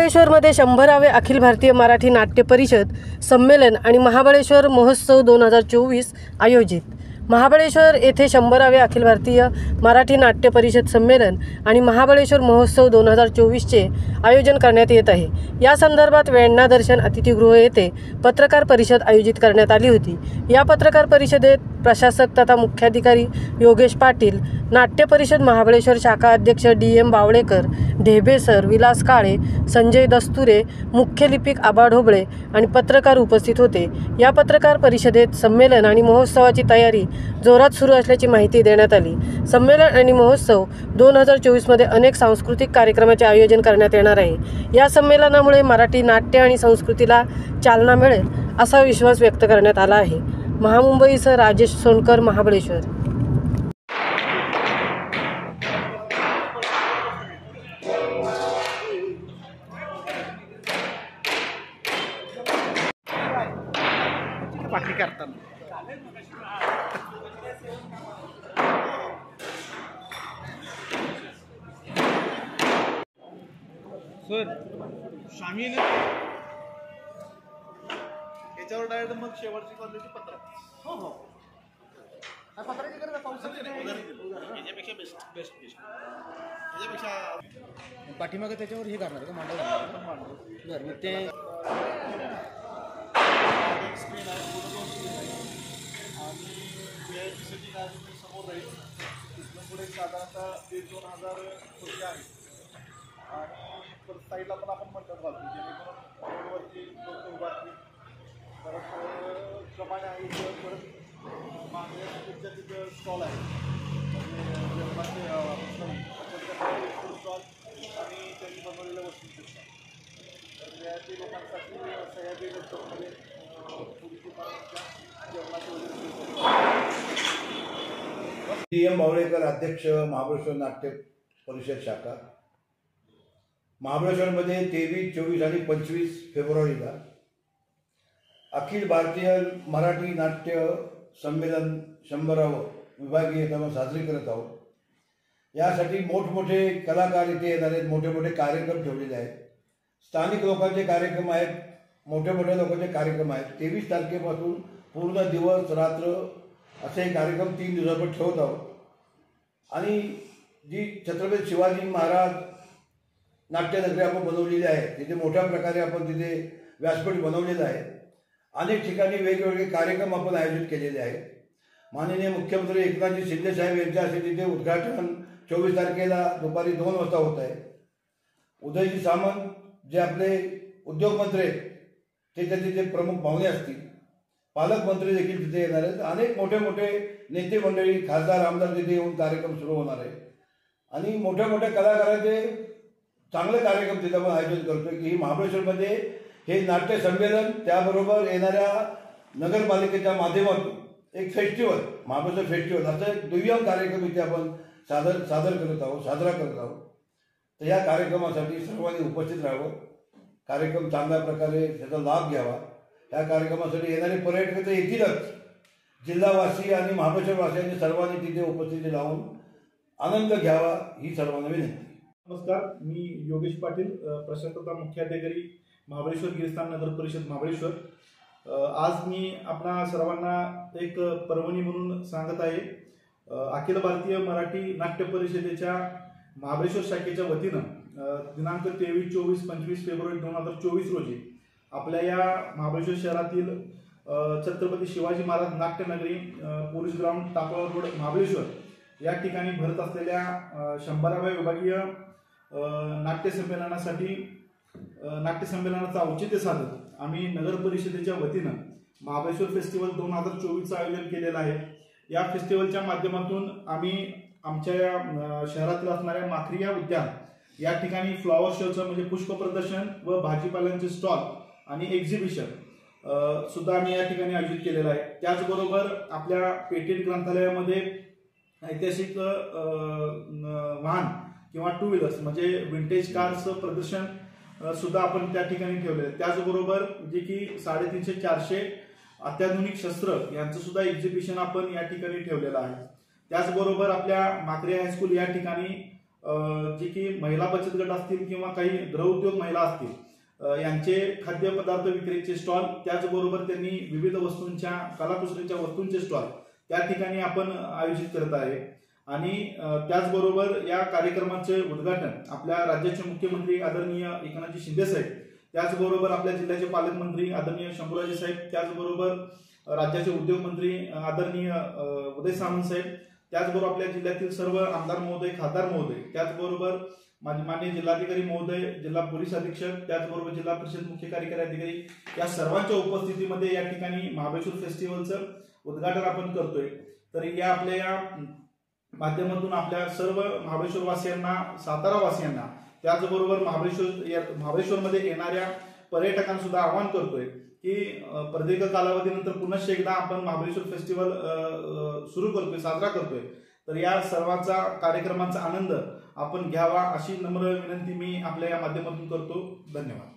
महाबळेश्वरमध्ये 100वे अखिल भारतीय मराठी नाट्य परिषद संमेलन आणि महाबळेश्वर महोत्सव 2024 आयोजित। महाबळेश्वर येथे 100वे अखिल भारतीय मराठी नाट्य परिषद संमेलन आणि महाबळेश्वर महोत्सव 2024चे आयोजन करण्यात येत आहे। या संदर्भात वेण्णा दर्शन अतिथीगृह येथे पत्रकार परिषद आयोजित करण्यात आली होती। या पत्रकार परिषदेत प्रशासक तथा मुख्याधिकारी योगेश पाटील, नाट्य परिषद महाबळेश्वर शाखा अध्यक्ष DM बावळेकर, ढेबे सर, विलास काळे, संजय दस्तुरे, मुख्य लिपिक आबा ढोबळे आणि पत्रकार उपस्थित होते। या पत्रकार परिषदेत संमेलन आणि महोत्सवाची तयारी जोरात सुरू असल्याची माहिती देण्यात आली। संमेलन आणि महोत्सव 2024 मध्ये अनेक सांस्कृतिक कार्यक्रमाचे आयोजन करण्यात येणार आहे। या संमेलनामुळे मराठी नाट्य आणि संस्कृतीला चालना मिळेल असा विश्वास व्यक्त करण्यात आला आहे। महामुंबईसह राजेश सोनकर, महाबळेश्वर। सर शामील याच्यावर डायरेक्ट मग शेवटची कॉलेजची पत्र हो हो पत्राची गरज याच्यापेक्षा बेस्ट याच्यापेक्षा पाठीमागे त्याच्यावर हे करणार का मांडव बरं मग ते स्क्रीन आहे आणि VIPसाठी काय समोर राहील तिथून पुढे साधारणतः 1-2 हजार खुर्ची आहेत आणि साईडला पण आपण मंडप घालतो जेणेकरून रोडवरती लोक उभा असतील परत क्रमाने आहे परत मागल्या तिथच्या तिथं स्टॉल आहे म्हणजे फूड स्टॉल आणि त्यांनी बनवलेल्या वस्तूंचे स्टॉल तर ते लोकांसाठी सह्याद्री लॅपटॉपमध्ये पुरीची जेवणाची वगैरे DM बावळेकर, अध्यक्ष, महाबळेश्वर नाट्य परिषद शाखा। महाबळेश्वरमध्ये 23, 24 आणि 25 फेब्रुवारीला अखिल भारतीय मराठी नाट्य संमेलन 100वे विभागीय क्रमांक साजरे करत आहोत। यासाठी मोठमोठे कलाकार इथे येणार आहेत, मोठे मोठे कार्यक्रम ठेवलेले आहेत, स्थानिक लोकांचे कार्यक्रम आहेत, मोठ्या मोठ्या लोकांचे कार्यक्रम आहेत। 23 तारखेपासून पूर्ण दिवस रात्र असे कार्यक्रम 3 दिवसावर ठेवत आहोत आणि जी छत्रपती शिवाजी महाराज नाट्यनगरी आपण बनवलेली आहे तिथे मोठ्या प्रकारे आपण तिथे व्यासपीठ बनवलेलं आहे। अनेक ठिकाणी वेगवेगळे कार्यक्रम आपण आयोजित केलेले आहेत। माननीय मुख्यमंत्री एकनाथजी शिंदे साहेब यांच्या हस्ते तिथे उद्घाटन 24 तारखेला दुपारी 2 वाजता होत आहे। उदयजी सामंत जे आपले उद्योगमंत्री ते तिथे प्रमुख पाहुणे असतील, पालकमंत्री देखील तिथे येणार आहेत। अनेक मोठे मोठे नेते मंडळी, खासदार, आमदार तिथे येऊन कार्यक्रम सुरू होणार आहे आणि मोठ्या मोठ्या कलाकारांचे चांगले कार्यक्रम तिथे आपण आयोजन करतोय की महाबळेश्वरमध्ये हे नाट्य संमेलन त्याबरोबर येणाऱ्या नगरपालिकेच्या माध्यमातून एक फेस्टिवल, महाबळेश्वर फेस्टिवल असं एक दुय्यम कार्यक्रम इथे आपण सादर करत आहोत, साजरा करत आहोत। तर या कार्यक्रमासाठी सर्वांनी उपस्थित राहावं, कार्यक्रम चांगल्या प्रकारे त्याचा लाभ घ्यावा। या कार्यक्रमासाठी येणारे पर्यटक तर येतीलच, जिल्हावासी आणि महाबळेश्वरवासियांनी सर्वांनी तिथे उपस्थिती लावून आनंद घ्यावा ही सर्वांना विनंती। नमस्कार, मी योगेश पाटील, प्रशासक तथा मुख्याधिकारी महाबळेश्वर गिरिस्थान नगर परिषद महाबळेश्वर। आज मी आपणा सर्वांना एक पर्वणी म्हणून सांगत आहे। अखिल भारतीय मराठी नाट्य परिषदेच्या महाबळेश्वर शाखेच्या वतीनं दिनांक 23, 24, 25 फेब्रुवारी 2024 रोजी आपल्या या महाबळेश्वर शहरातील छत्रपती शिवाजी महाराज नाट्यनगरी police ground Takala road Mahabaleshwar या ठिकाणी भरत असलेल्या 100व्या विभागीय नाट्य संमेलनाचं औचित्य साधत आम्ही नगर परिषदेच्या वतीनं महाबळेश्वर फेस्टिवल 2024चं आयोजन केलेलं आहे। या फेस्टिवलच्या माध्यमातून आम्ही आमच्या शहरातील असणाऱ्या माखरिया उद्यान या ठिकाणी फ्लॉवर शोचं म्हणजे पुष्प प्रदर्शन व भाजीपाल्यांचे स्टॉल आणि एक्झिबिशन सुद्धा आम्ही या ठिकाणी आयोजित केलेलं आहे। त्याचबरोबर आपल्या पेटेंट ग्रंथालयामध्ये ऐतिहासिक वाहन किंवा 2 व्हीलर्स म्हणजे विंटेज कार्सचं प्रदर्शन सुद्धा आपण त्या ठिकाणी ठेवले आहे। त्याचबरोबर जे की 350-400 अत्याधुनिक शस्त्र यांचं सुद्धा एक्झिबिशन आपण या ठिकाणी ठेवलेलं आहे। त्याचबरोबर आपल्या माखरे हायस्कूल या ठिकाणी जे की महिला बचत गट असतील किंवा काही गृहउद्योग महिला असतील यांचे खाद्यपदार्थ विक्रीचे स्टॉल, त्याचबरोबर त्यांनी विविध वस्तूंच्या कलाकुसरीच्या वस्तूंचे स्टॉल त्या ठिकाणी आपण आयोजित करत आहे। आणि त्याचबरोबर या कार्यक्रमाचे उद्घाटन आपल्या राज्याचे मुख्यमंत्री आदरणीय एकनाथजी शिंदे साहेब, त्याचबरोबर आपल्या जिल्ह्याचे पालकमंत्री आदरणीय शंभूराजे साहेब, त्याचबरोबर राज्याचे उद्योग मंत्री आदरणीय उदय सामंत साहेब, त्याचबरोबर आपल्या जिल्ह्यातील सर्व आमदार महोदय, खासदार महोदय, त्याचबरोबर माननीय जिल्हाधिकारी महोदय, जिल्हा पोलीस अधीक्षक, त्याचबरोबर जिल्हा परिषद मुख्य कार्यकारी अधिकारी या सर्वांच्या उपस्थितीमध्ये या ठिकाणी महाबळेश्वर फेस्टिवलचं उद्घाटन आपण करतोय। तर या आपल्या या माध्यमातून आपल्या सर्व महाबळेश्वर वासियांना, सातारा वासियांना, त्याचबरोबर महाबळेश्वरमध्ये येणाऱ्या पर्यटकांना सुद्धा आवाहन करतोय की प्रदीर्घ कालावधीनंतर पुन्हा एकदा आपण महाबळेश्वर फेस्टिवल सुरू करतोय, साजरा करतोय। तर या सर्वांचा कार्यक्रमांचा आनंद आपण घ्यावा अशी नम्र विनंती मी आपल्या या माध्यमातून करतो। धन्यवाद।